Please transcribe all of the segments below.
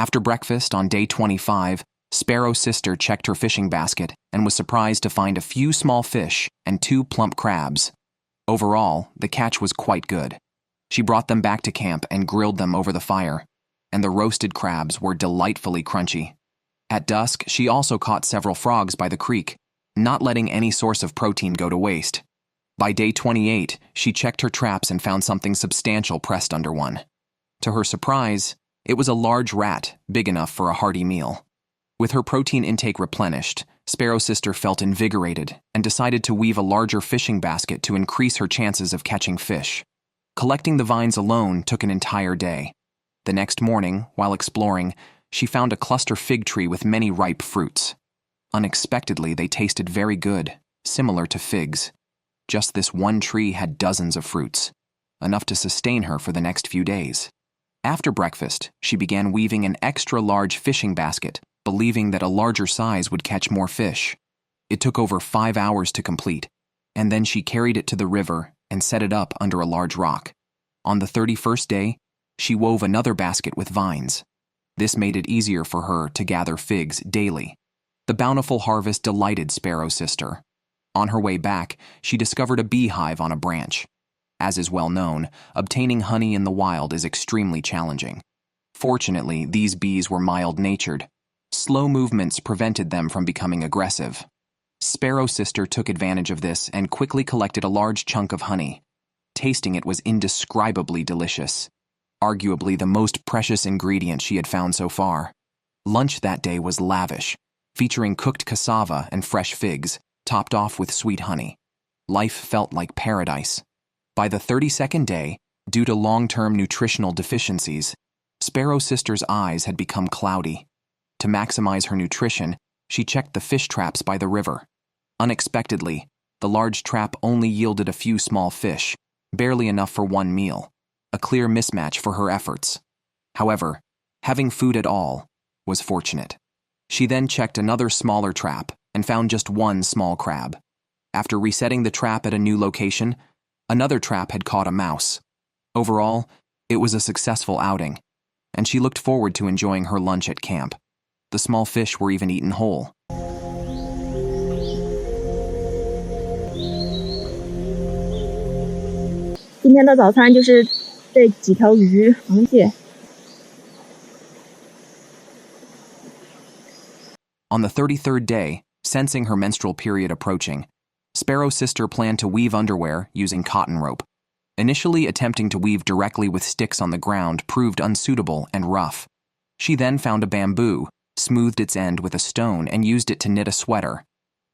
After breakfast on day 25, Sparrow's sister checked her fishing basket and was surprised to find a few small fish and 2 plump crabs. Overall, the catch was quite good. She brought them back to camp and grilled them over the fire, and the roasted crabs were delightfully crunchy. At dusk, she also caught several frogs by the creek, not letting any source of protein go to waste. By day 28, she checked her traps and found something substantial pressed under one. To her surprise, it was a large rat, big enough for a hearty meal. With her protein intake replenished, Sparrow's sister felt invigorated and decided to weave a larger fishing basket to increase her chances of catching fish. Collecting the vines alone took an entire day. The next morning, while exploring, she found a cluster fig tree with many ripe fruits. Unexpectedly, they tasted very good, similar to figs. Just this one tree had dozens of fruits, enough to sustain her for the next few days. After breakfast, she began weaving an extra-large fishing basket, believing that a larger size would catch more fish. It took over 5 hours to complete, and then she carried it to the river and set it up under a large rock. On the 31st day, she wove another basket with vines. This made it easier for her to gather figs daily. The bountiful harvest delighted Sparrow's sister. On her way back, she discovered a beehive on a branch. As is well known, obtaining honey in the wild is extremely challenging. Fortunately, these bees were mild-natured. Slow movements prevented them from becoming aggressive. Sparrow's sister took advantage of this and quickly collected a large chunk of honey. Tasting it was indescribably delicious, arguably the most precious ingredient she had found so far. Lunch that day was lavish, featuring cooked cassava and fresh figs, topped off with sweet honey. Life felt like paradise. By the 32nd day, due to long-term nutritional deficiencies, Sparrow's sister's eyes had become cloudy. To maximize her nutrition, she checked the fish traps by the river. Unexpectedly, the large trap only yielded a few small fish, barely enough for one meal, a clear mismatch for her efforts. However, having food at all was fortunate. She then checked another smaller trap and found just one small crab. After resetting the trap at a new location, another trap had caught a mouse. Overall, it was a successful outing, and she looked forward to enjoying her lunch at camp. The small fish were even eaten whole. 今天的早餐就是这几条鱼、螃蟹。On the 33rd day, sensing her menstrual period approaching, Sparrow's sister planned to weave underwear using cotton rope. Initially attempting to weave directly with sticks on the ground proved unsuitable and rough. She then found a bamboo, smoothed its end with a stone, and used it to knit a sweater.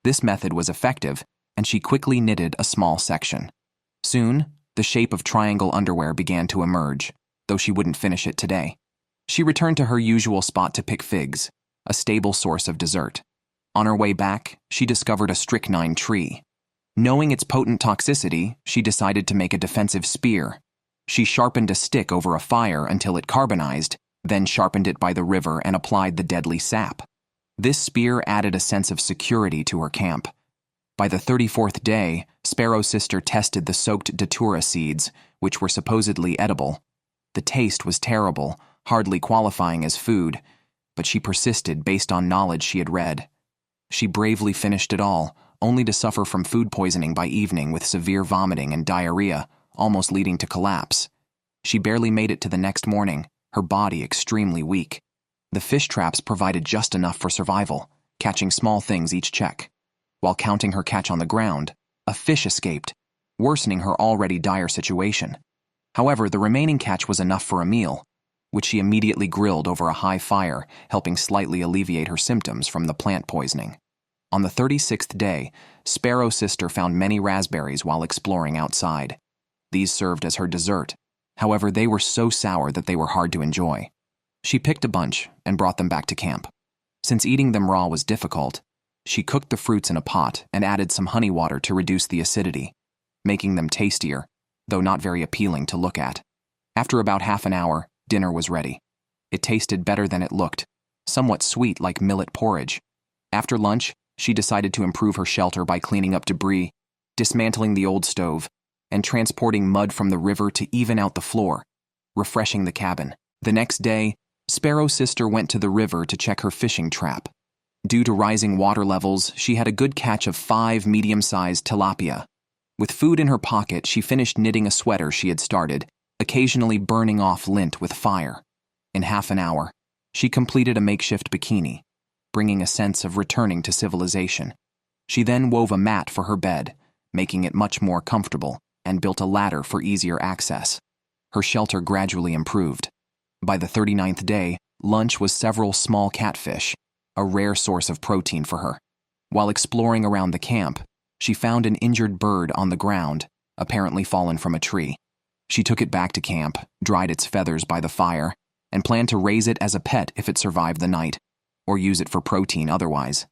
This method was effective, and she quickly knitted a small section. Soon, the shape of triangle underwear began to emerge, though she wouldn't finish it today. She returned to her usual spot to pick figs, a stable source of dessert. On her way back, she discovered a strychnine tree. Knowing its potent toxicity, she decided to make a defensive spear. She sharpened a stick over a fire until it carbonized, then sharpened it by the river and applied the deadly sap. This spear added a sense of security to her camp. By the 34th day, Sparrow's sister tested the soaked datura seeds, which were supposedly edible. The taste was terrible, hardly qualifying as food, but she persisted based on knowledge she had read. She bravely finished it all, only to suffer from food poisoning by evening with severe vomiting and diarrhea, almost leading to collapse. She barely made it to the next morning, her body extremely weak. The fish traps provided just enough for survival, catching small things each check. While counting her catch on the ground, a fish escaped, worsening her already dire situation. However, the remaining catch was enough for a meal, which she immediately grilled over a high fire, helping slightly alleviate her symptoms from the plant poisoning. On the 36th day, Sparrow's sister found many raspberries while exploring outside. These served as her dessert. However, they were so sour that they were hard to enjoy. She picked a bunch and brought them back to camp. Since eating them raw was difficult, she cooked the fruits in a pot and added some honey water to reduce the acidity, making them tastier, though not very appealing to look at. After about half an hour, dinner was ready. It tasted better than it looked, somewhat sweet like millet porridge. After lunch, she decided to improve her shelter by cleaning up debris, dismantling the old stove, and transporting mud from the river to even out the floor, refreshing the cabin. The next day, Sparrow Sister went to the river to check her fishing trap. Due to rising water levels, she had a good catch of 5 medium-sized tilapia. With food in her pocket, she finished knitting a sweater she had started, occasionally burning off lint with fire. In half an hour, she completed a makeshift bikini, bringing a sense of returning to civilization. She then wove a mat for her bed, making it much more comfortable, and built a ladder for easier access. Her shelter gradually improved. By the 39th day, lunch was several small catfish, a rare source of protein for her. While exploring around the camp, she found an injured bird on the ground, apparently fallen from a tree. She took it back to camp, dried its feathers by the fire, and planned to raise it as a pet if it survived the night, or use it for protein otherwise.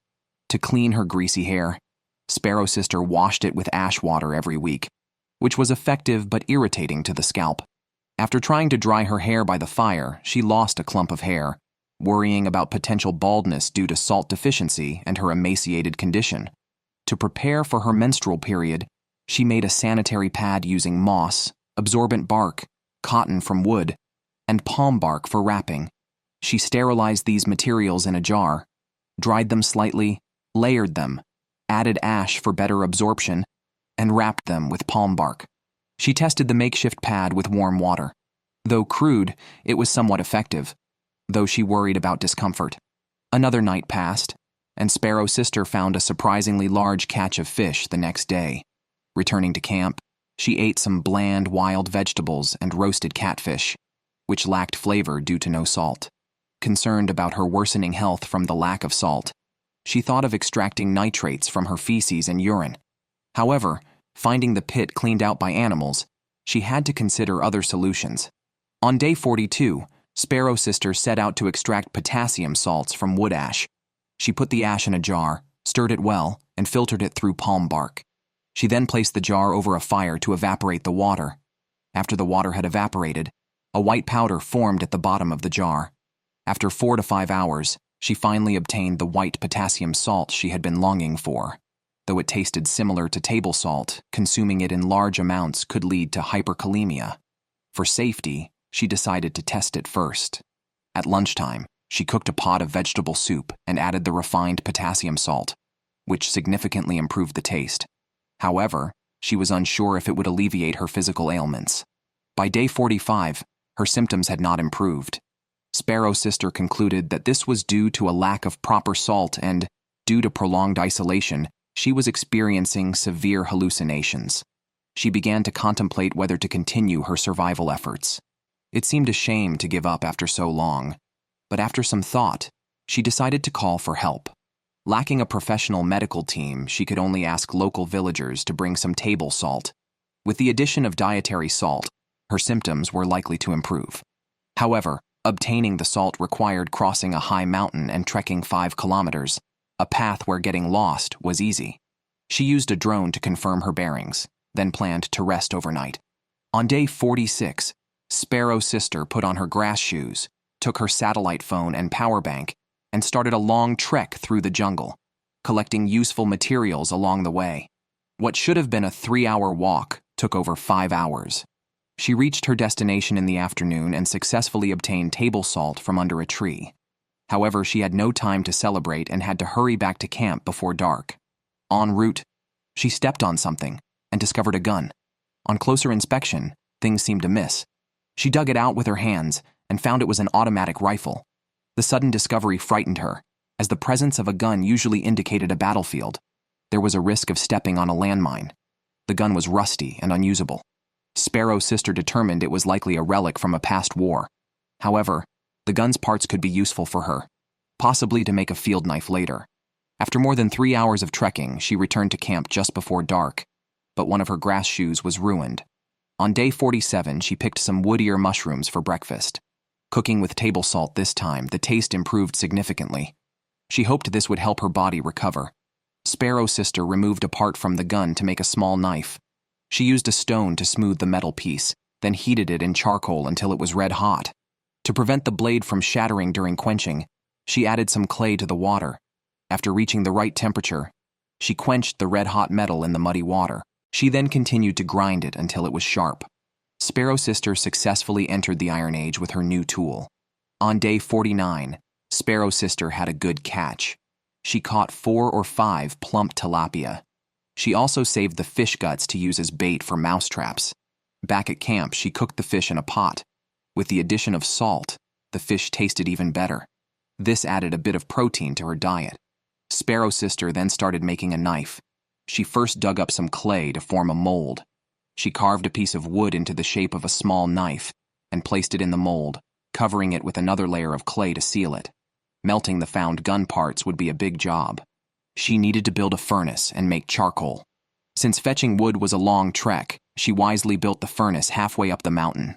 To clean her greasy hair, Sparrow Sister washed it with ash water every week, which was effective but irritating to the scalp. After trying to dry her hair by the fire, she lost a clump of hair, worrying about potential baldness due to salt deficiency and her emaciated condition. To prepare for her menstrual period, she made a sanitary pad using moss, absorbent bark, cotton from wood, and palm bark for wrapping. She sterilized these materials in a jar, dried them slightly, layered them, added ash for better absorption, and wrapped them with palm bark. She tested the makeshift pad with warm water. Though crude, it was somewhat effective, though she worried about discomfort. Another night passed, and Sparrow Sister found a surprisingly large catch of fish the next day. Returning to camp, she ate some bland wild vegetables and roasted catfish, which lacked flavor due to no salt. Concerned about her worsening health from the lack of salt, she thought of extracting nitrates from her feces and urine. However, finding the pit cleaned out by animals, she had to consider other solutions. On day 42, Sparrow Sister set out to extract potassium salts from wood ash. She put the ash in a jar, stirred it well, and filtered it through palm bark. She then placed the jar over a fire to evaporate the water. After the water had evaporated, a white powder formed at the bottom of the jar. After 4 to 5 hours, she finally obtained the white potassium salt she had been longing for. Though it tasted similar to table salt, consuming it in large amounts could lead to hyperkalemia. For safety, she decided to test it first. At lunchtime, she cooked a pot of vegetable soup and added the refined potassium salt, which significantly improved the taste. However, she was unsure if it would alleviate her physical ailments. By day 45, her symptoms had not improved. Sparrow Sister concluded that this was due to a lack of proper salt and, due to prolonged isolation, she was experiencing severe hallucinations. She began to contemplate whether to continue her survival efforts. It seemed a shame to give up after so long, but after some thought, she decided to call for help. Lacking a professional medical team, she could only ask local villagers to bring some table salt. With the addition of dietary salt, her symptoms were likely to improve. However, obtaining the salt required crossing a high mountain and trekking 5 kilometers, a path where getting lost was easy. She used a drone to confirm her bearings, then planned to rest overnight. On day 46, Sparrow Sister put on her grass shoes, took her satellite phone and power bank, and started a long trek through the jungle, collecting useful materials along the way. What should have been a 3-hour walk took over 5 hours. She reached her destination in the afternoon and successfully obtained table salt from under a tree. However, she had no time to celebrate and had to hurry back to camp before dark. En route, she stepped on something and discovered a gun. On closer inspection, things seemed amiss. She dug it out with her hands and found it was an automatic rifle. The sudden discovery frightened her, as the presence of a gun usually indicated a battlefield. There was a risk of stepping on a landmine. The gun was rusty and unusable. Sparrow Sister determined it was likely a relic from a past war. However, the gun's parts could be useful for her, possibly to make a field knife later. After more than 3 hours of trekking, she returned to camp just before dark, but one of her grass shoes was ruined. On day 47, she picked some wood ear mushrooms for breakfast. Cooking with table salt this time, the taste improved significantly. She hoped this would help her body recover. Sparrow Sister removed a part from the gun to make a small knife. She used a stone to smooth the metal piece, then heated it in charcoal until it was red hot. To prevent the blade from shattering during quenching, she added some clay to the water. After reaching the right temperature, she quenched the red-hot metal in the muddy water. She then continued to grind it until it was sharp. Sparrow Sister successfully entered the Iron Age with her new tool. On day 49, Sparrow Sister had a good catch. She caught 4 or 5 plump tilapia. She also saved the fish guts to use as bait for mouse traps. Back at camp, she cooked the fish in a pot. With the addition of salt, the fish tasted even better. This added a bit of protein to her diet. Sparrow Sister then started making a knife. She first dug up some clay to form a mold. She carved a piece of wood into the shape of a small knife and placed it in the mold, covering it with another layer of clay to seal it. Melting the found gun parts would be a big job. She needed to build a furnace and make charcoal. Since fetching wood was a long trek, she wisely built the furnace halfway up the mountain.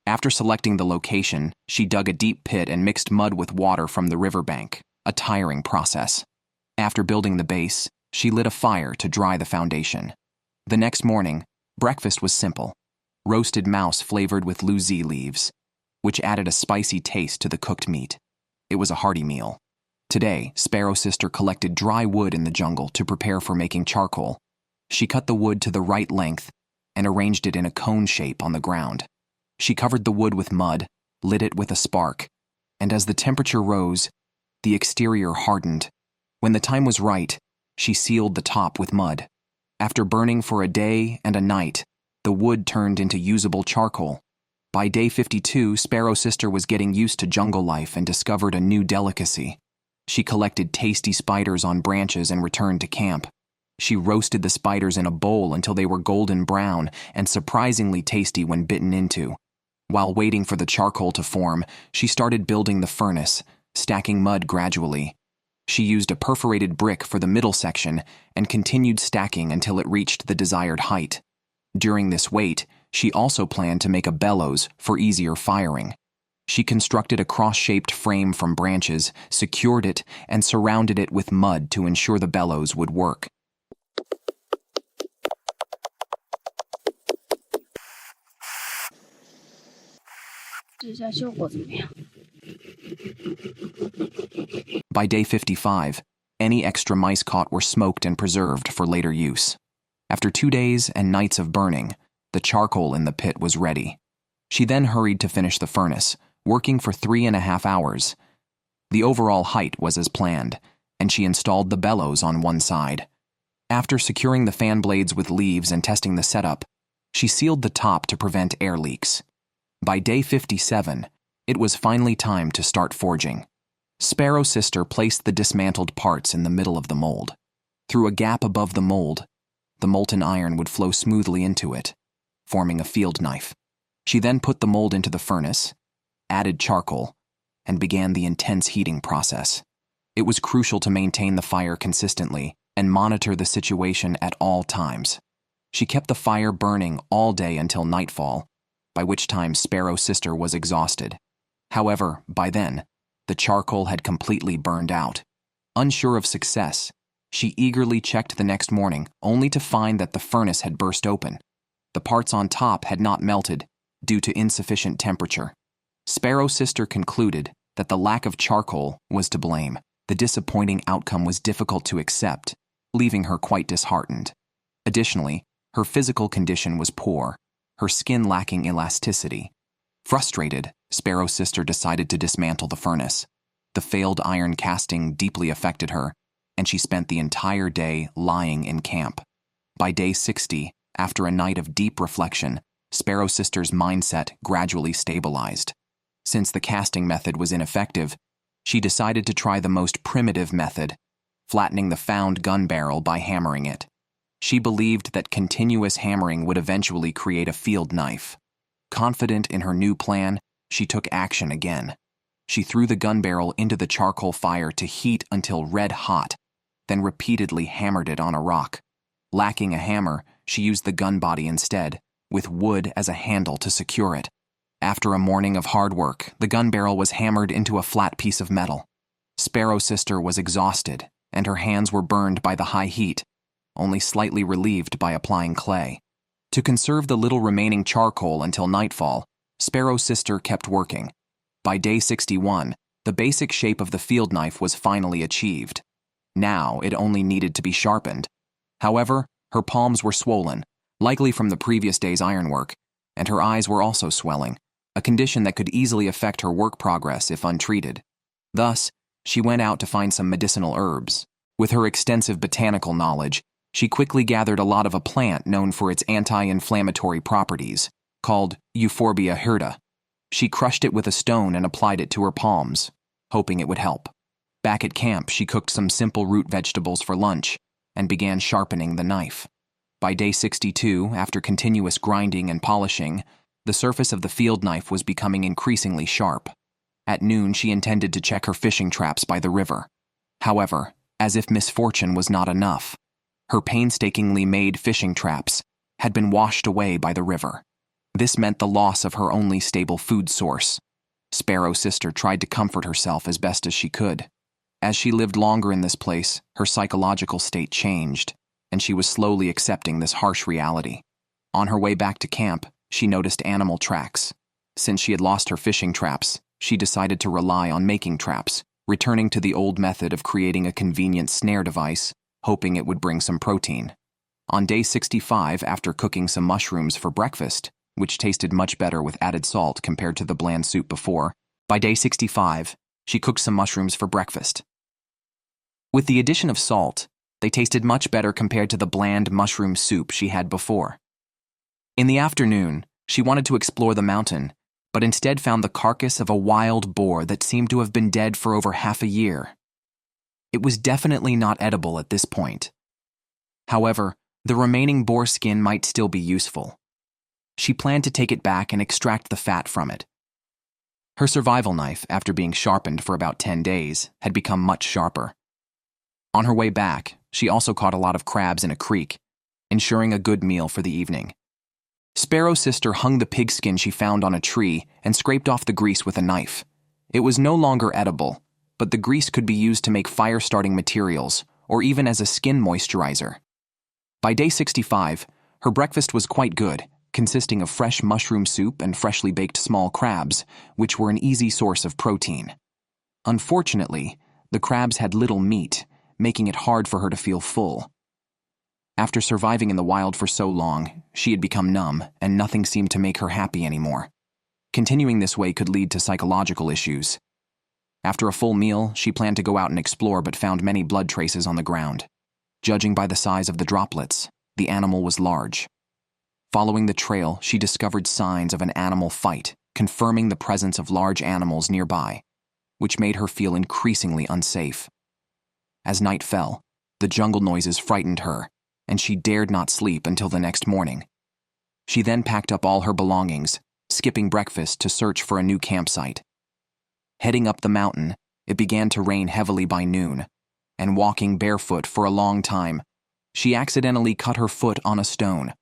After selecting the location, she dug a deep pit and mixed mud with water from the riverbank, a tiring process. After building the base, she lit a fire to dry the foundation. The next morning, breakfast was simple: roasted mouse flavored with luzi leaves, which added a spicy taste to the cooked meat. It was a hearty meal. Today, Sparrow Sister collected dry wood in the jungle to prepare for making charcoal. She cut the wood to the right length and arranged it in a cone shape on the ground. She covered the wood with mud, lit it with a spark, and as the temperature rose, the exterior hardened. When the time was right, she sealed the top with mud. After burning for a day and a night, the wood turned into usable charcoal. By day 52, Sparrow Sister was getting used to jungle life and discovered a new delicacy. She collected tasty spiders on branches and returned to camp. She roasted the spiders in a bowl until they were golden brown and surprisingly tasty when bitten into. While waiting for the charcoal to form, she started building the furnace, stacking mud gradually. She used a perforated brick for the middle section and continued stacking until it reached the desired height. During this wait, she also planned to make a bellows for easier firing. She constructed a cross-shaped frame from branches, secured it, and surrounded it with mud to ensure the bellows would work. By day 55, any extra mice caught were smoked and preserved for later use. After 2 days and nights of burning, the charcoal in the pit was ready. She then hurried to finish the furnace, working for 3.5 hours. The overall height was as planned, and she installed the bellows on one side. After securing the fan blades with leaves and testing the setup, she sealed the top to prevent air leaks. By day 57, it was finally time to start forging. Sparrow Sister placed the dismantled parts in the middle of the mold. Through a gap above the mold, the molten iron would flow smoothly into it, forming a field knife. She then put the mold into the furnace, added charcoal, and began the intense heating process. It was crucial to maintain the fire consistently and monitor the situation at all times. She kept the fire burning all day until nightfall, by which time Sparrow Sister was exhausted. However, by then, the charcoal had completely burned out. Unsure of success, she eagerly checked the next morning, only to find that the furnace had burst open. The parts on top had not melted due to insufficient temperature. Sparrow Sister concluded that the lack of charcoal was to blame. The disappointing outcome was difficult to accept, leaving her quite disheartened. Additionally, her physical condition was poor, her skin lacking elasticity. Frustrated, Sparrow Sister decided to dismantle the furnace. The failed iron casting deeply affected her, and she spent the entire day lying in camp. By day 60, after a night of deep reflection, Sparrow Sister's mindset gradually stabilized. Since the casting method was ineffective, she decided to try the most primitive method, flattening the found gun barrel by hammering it. She believed that continuous hammering would eventually create a field knife. Confident in her new plan, she took action again. She threw the gun barrel into the charcoal fire to heat until red hot, then repeatedly hammered it on a rock. Lacking a hammer, she used the gun body instead, with wood as a handle to secure it. After a morning of hard work, the gun barrel was hammered into a flat piece of metal. Sparrow Sister was exhausted, and her hands were burned by the high heat, only slightly relieved by applying clay. To conserve the little remaining charcoal until nightfall, Sparrow Sister kept working. By day 61, the basic shape of the field knife was finally achieved. Now it only needed to be sharpened. However, her palms were swollen, likely from the previous day's ironwork, and her eyes were also swelling, a condition that could easily affect her work progress if untreated. Thus, she went out to find some medicinal herbs. With her extensive botanical knowledge, she quickly gathered a lot of a plant known for its anti-inflammatory properties, called Euphorbia hirta. She crushed it with a stone and applied it to her palms, hoping it would help. Back at camp, she cooked some simple root vegetables for lunch and began sharpening the knife. By day 62, after continuous grinding and polishing, the surface of the field knife was becoming increasingly sharp. At noon, she intended to check her fishing traps by the river. However, as if misfortune was not enough, her painstakingly made fishing traps had been washed away by the river. This meant the loss of her only stable food source. Sparrow Sister tried to comfort herself as best as she could. As she lived longer in this place, her psychological state changed, and she was slowly accepting this harsh reality. On her way back to camp, she noticed animal tracks. Since she had lost her fishing traps, she decided to rely on making traps, returning to the old method of creating a convenient snare device, hoping it would bring some protein. On day 65, after cooking some mushrooms for breakfast, which tasted much better with added salt compared to the bland soup before, by day 65, she cooked some mushrooms for breakfast. With the addition of salt, they tasted much better compared to the bland mushroom soup she had before. In the afternoon, she wanted to explore the mountain, but instead found the carcass of a wild boar that seemed to have been dead for over half a year. It was definitely not edible at this point. However, the remaining boar skin might still be useful. She planned to take it back and extract the fat from it. Her survival knife, after being sharpened for about 10 days, had become much sharper. On her way back, she also caught a lot of crabs in a creek, ensuring a good meal for the evening. Sparrow Sister hung the pigskin she found on a tree and scraped off the grease with a knife. It was no longer edible, but the grease could be used to make fire-starting materials or even as a skin moisturizer. By day 65, her breakfast was quite good, consisting of fresh mushroom soup and freshly baked small crabs, which were an easy source of protein. Unfortunately, the crabs had little meat, making it hard for her to feel full. After surviving in the wild for so long, she had become numb, and nothing seemed to make her happy anymore. Continuing this way could lead to psychological issues. After a full meal, she planned to go out and explore but found many blood traces on the ground. Judging by the size of the droplets, the animal was large. Following the trail, she discovered signs of an animal fight, confirming the presence of large animals nearby, which made her feel increasingly unsafe. As night fell, the jungle noises frightened her, and she dared not sleep until the next morning. She then packed up all her belongings, skipping breakfast to search for a new campsite. Heading up the mountain, it began to rain heavily by noon, and walking barefoot for a long time, she accidentally cut her foot on a stone.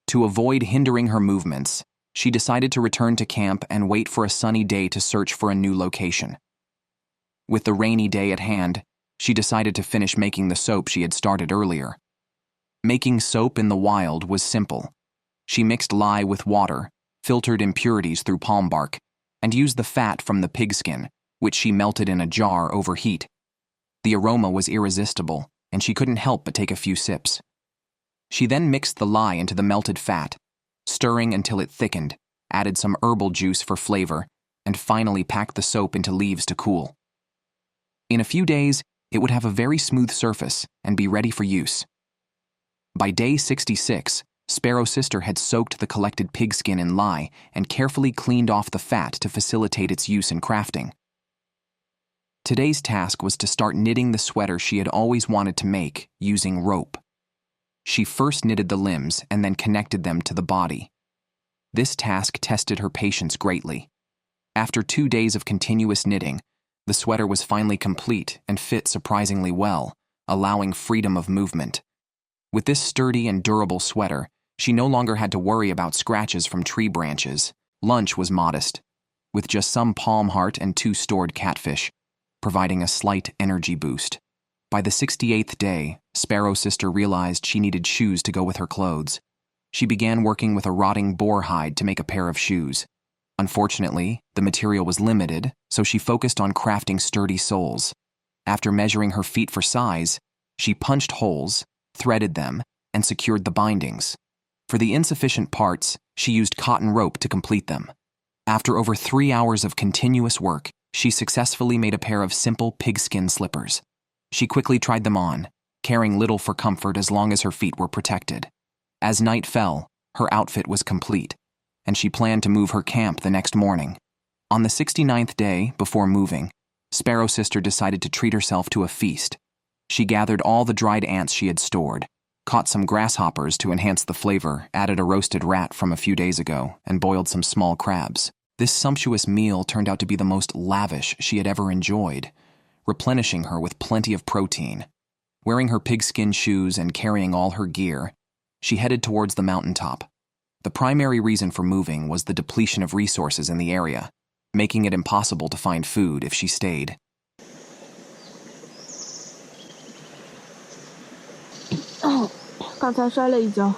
To avoid hindering her movements, she decided to return to camp and wait for a sunny day to search for a new location. With the rainy day at hand, she decided to finish making the soap she had started earlier. Making soap in the wild was simple. She mixed lye with water, filtered impurities through palm bark, and used the fat from the pigskin, which she melted in a jar over heat. The aroma was irresistible, and she couldn't help but take a few sips. She then mixed the lye into the melted fat, stirring until it thickened, added some herbal juice for flavor, and finally packed the soap into leaves to cool. In a few days, it would have a very smooth surface and be ready for use. By day 66, Sparrow Sister had soaked the collected pigskin in lye and carefully cleaned off the fat to facilitate its use in crafting. Today's task was to start knitting the sweater she had always wanted to make using rope. She first knitted the limbs and then connected them to the body. This task tested her patience greatly. After 2 days of continuous knitting, the sweater was finally complete and fit surprisingly well, allowing freedom of movement. With this sturdy and durable sweater, she no longer had to worry about scratches from tree branches. Lunch was modest, with just some palm heart and 2 stored catfish, providing a slight energy boost. By the 68th day, Sparrow Sister realized she needed shoes to go with her clothes. She began working with a rotting boar hide to make a pair of shoes. Unfortunately, the material was limited, so she focused on crafting sturdy soles. After measuring her feet for size, she punched holes, threaded them, and secured the bindings. For the insufficient parts, she used cotton rope to complete them. After over 3 hours of continuous work, she successfully made a pair of simple pigskin slippers. She quickly tried them on, caring little for comfort as long as her feet were protected. As night fell, her outfit was complete, and she planned to move her camp the next morning. On the 69th day, before moving, Sparrow Sister decided to treat herself to a feast. She gathered all the dried ants she had stored, caught some grasshoppers to enhance the flavor, added a roasted rat from a few days ago, and boiled some small crabs. This sumptuous meal turned out to be the most lavish she had ever enjoyed, replenishing her with plenty of protein. Wearing her pigskin shoes and carrying all her gear, she headed towards the mountaintop. The primary reason for moving was the depletion of resources in the area, making it impossible to find food if she stayed. 刚才摔了一跤，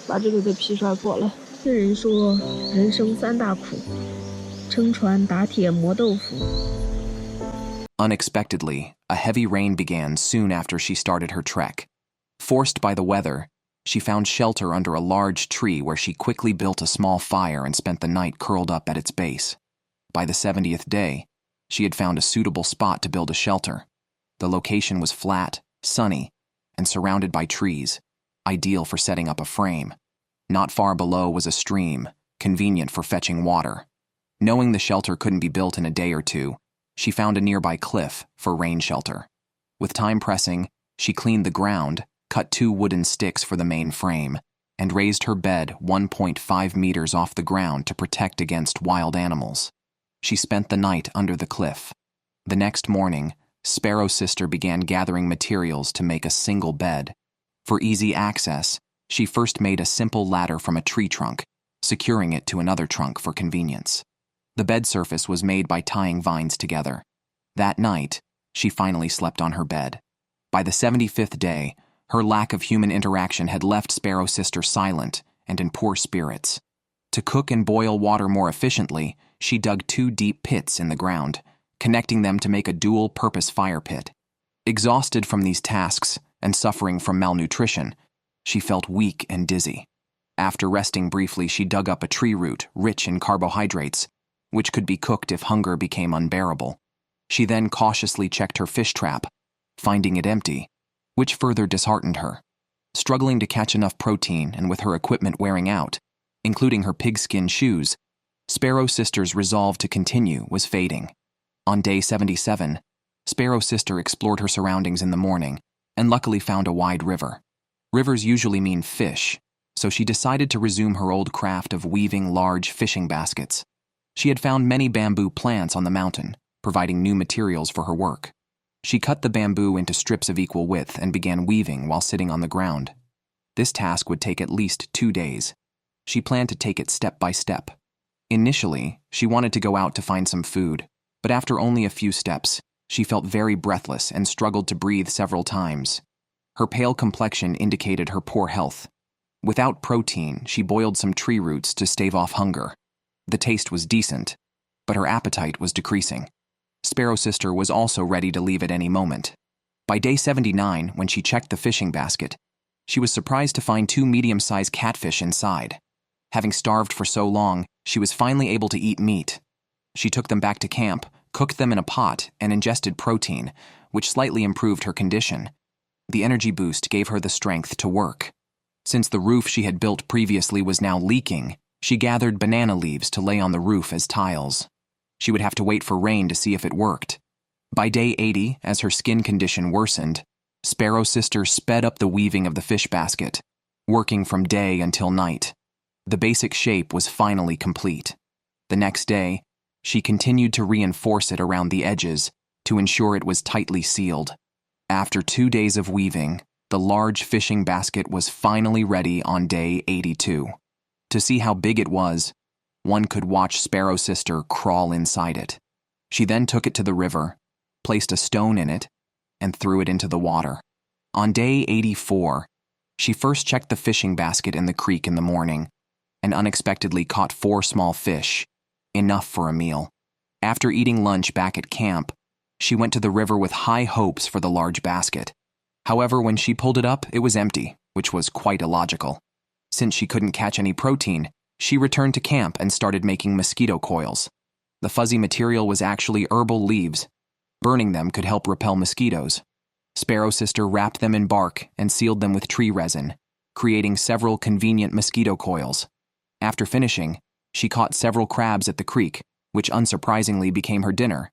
把这个给劈摔破了。听人说，人生3大苦：撑船、打铁、磨豆腐。 Unexpectedly, a heavy rain began soon after she started her trek. Forced by the weather, she found shelter under a large tree where she quickly built a small fire and spent the night curled up at its base. By the 70th day, she had found a suitable spot to build a shelter. The location was flat, sunny, and surrounded by trees, ideal for setting up a frame. Not far below was a stream, convenient for fetching water. Knowing the shelter couldn't be built in a day or two, she found a nearby cliff for rain shelter. With time pressing, she cleaned the ground, cut 2 wooden sticks for the main frame, and raised her bed 1.5 meters off the ground to protect against wild animals. She spent the night under the cliff. The next morning, Sparrow Sister began gathering materials to make a single bed. For easy access, she first made a simple ladder from a tree trunk, securing it to another trunk for convenience. The bed surface was made by tying vines together. That night, she finally slept on her bed. By the 75th day, her lack of human interaction had left Sparrow Sister silent and in poor spirits. To cook and boil water more efficiently, she dug 2 deep pits in the ground, connecting them to make a dual-purpose fire pit. Exhausted from these tasks and suffering from malnutrition, she felt weak and dizzy. After resting briefly, she dug up a tree root rich in carbohydrates, which could be cooked if hunger became unbearable. She then cautiously checked her fish trap, finding it empty, which further disheartened her. Struggling to catch enough protein and with her equipment wearing out, including her pigskin shoes, Sparrow Sister's resolve to continue was fading. On day 77, Sparrow Sister explored her surroundings in the morning and luckily found a wide river. Rivers usually mean fish, so she decided to resume her old craft of weaving large fishing baskets. She had found many bamboo plants on the mountain, providing new materials for her work. She cut the bamboo into strips of equal width and began weaving while sitting on the ground. This task would take at least 2 days. She planned to take it step by step. Initially, she wanted to go out to find some food, but after only a few steps, she felt very breathless and struggled to breathe several times. Her pale complexion indicated her poor health. Without protein, she boiled some tree roots to stave off hunger. The taste was decent, but her appetite was decreasing. Sparrow Sister was also ready to leave at any moment. By day 79, when she checked the fishing basket, she was surprised to find 2 medium-sized catfish inside. Having starved for so long, she was finally able to eat meat. She took them back to camp, cooked them in a pot, and ingested protein, which slightly improved her condition. The energy boost gave her the strength to work. Since the roof she had built previously was now leaking, she gathered banana leaves to lay on the roof as tiles. She would have to wait for rain to see if it worked. By day 80, as her skin condition worsened, Sparrow Sister sped up the weaving of the fish basket, working from day until night. The basic shape was finally complete. The next day, she continued to reinforce it around the edges to ensure it was tightly sealed. After 2 days of weaving, the large fishing basket was finally ready on day 82. To see how big it was, one could watch Sparrow Sister crawl inside it. She then took it to the river, placed a stone in it, and threw it into the water. On day 84, she first checked the fishing basket in the creek in the morning and unexpectedly caught 4 small fish, enough for a meal. After eating lunch back at camp, she went to the river with high hopes for the large basket. However, when she pulled it up, it was empty, which was quite illogical. Since she couldn't catch any protein, She returned to camp and started making mosquito coils. The fuzzy material was actually herbal leaves. Burning them could help repel mosquitoes. Sparrow Sister wrapped them in bark and sealed them with tree resin, creating several convenient mosquito coils. After finishing, she caught several crabs at the creek, which unsurprisingly became her dinner.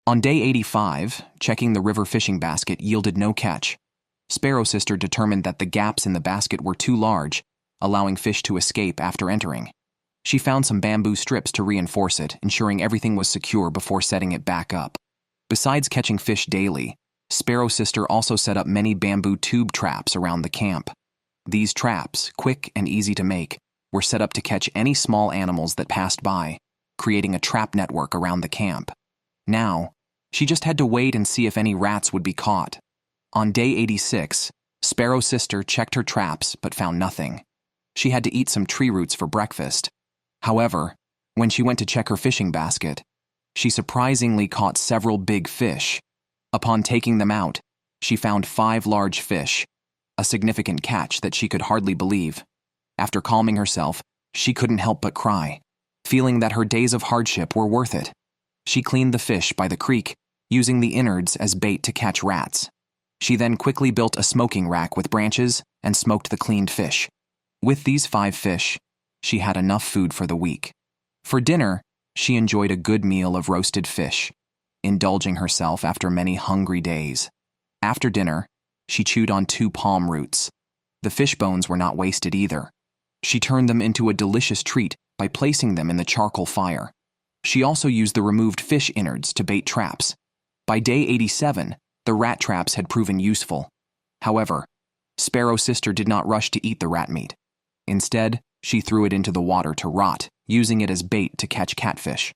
On day 85, checking the river fishing basket yielded no catch. Sparrow Sister determined that the gaps in the basket were too large, allowing fish to escape after entering. She found some bamboo strips to reinforce it, ensuring everything was secure before setting it back up. Besides catching fish daily, Sparrow Sister also set up many bamboo tube traps around the camp. These traps, quick and easy to make, were set up to catch any small animals that passed by, creating a trap network around the camp. Now, she just had to wait and see if any rats would be caught. On day 86, Sparrow Sister checked her traps but found nothing. She had to eat some tree roots for breakfast. However, when she went to check her fishing basket, she surprisingly caught several big fish. Upon taking them out, she found 5 large fish, a significant catch that she could hardly believe. After calming herself, she couldn't help but cry, feeling that her days of hardship were worth it. She cleaned the fish by the creek, using the innards as bait to catch rats. She then quickly built a smoking rack with branches and smoked the cleaned fish. With these 5 fish, she had enough food for the week. For dinner, she enjoyed a good meal of roasted fish, indulging herself after many hungry days. After dinner, she chewed on 2 palm roots. The fish bones were not wasted either. She turned them into a delicious treat by placing them in the charcoal fire. She also used the removed fish innards to bait traps. By day 87, the rat traps had proven useful. However, Sparrow Sister did not rush to eat the rat meat. Instead, she threw it into the water to rot, using it as bait to catch catfish.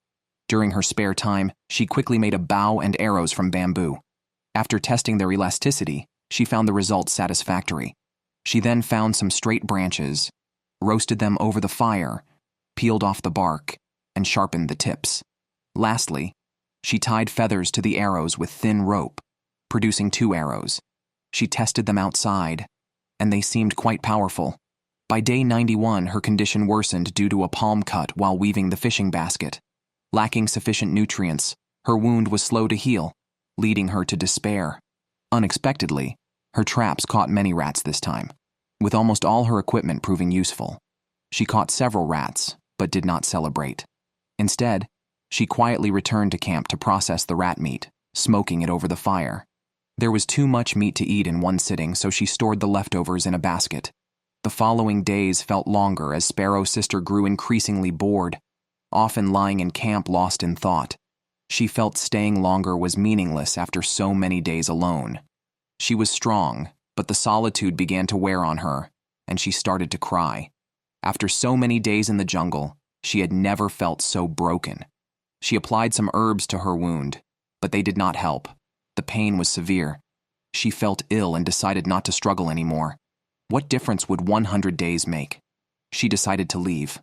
During her spare time, she quickly made a bow and arrows from bamboo. After testing their elasticity, she found the results satisfactory. She then found some straight branches, roasted them over the fire, peeled off the bark, and sharpened the tips. Lastly, she tied feathers to the arrows with thin rope, producing 2 arrows. She tested them outside, and they seemed quite powerful. By day 91, her condition worsened due to a palm cut while weaving the fishing basket. Lacking sufficient nutrients, her wound was slow to heal, leading her to despair. Unexpectedly, her traps caught many rats this time, with almost all her equipment proving useful. She caught several rats, but did not celebrate. Instead, she quietly returned to camp to process the rat meat, smoking it over the fire. There was too much meat to eat in one sitting, so she stored the leftovers in a basket. The following days felt longer as Sparrow Sister grew increasingly bored, often lying in camp lost in thought. She felt staying longer was meaningless after so many days alone. She was strong, but the solitude began to wear on her, and she started to cry. After so many days in the jungle, she had never felt so broken. She applied some herbs to her wound, but they did not help. The pain was severe. She felt ill and decided not to struggle anymore. What difference would 100 days make? She decided to leave.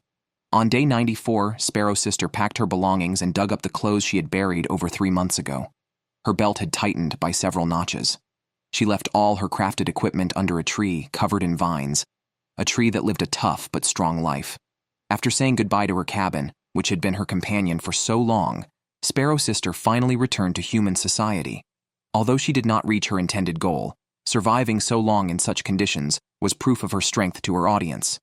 On day 94, Sparrow Sister packed her belongings and dug up the clothes she had buried over 3 months ago. Her belt had tightened by several notches. She left all her crafted equipment under a tree covered in vines, a tree that lived a tough but strong life. After saying goodbye to her cabin, which had been her companion for so long, Sparrow Sister finally returned to human society. Although she did not reach her intended goal, surviving so long in such conditions was proof of her strength to her audience.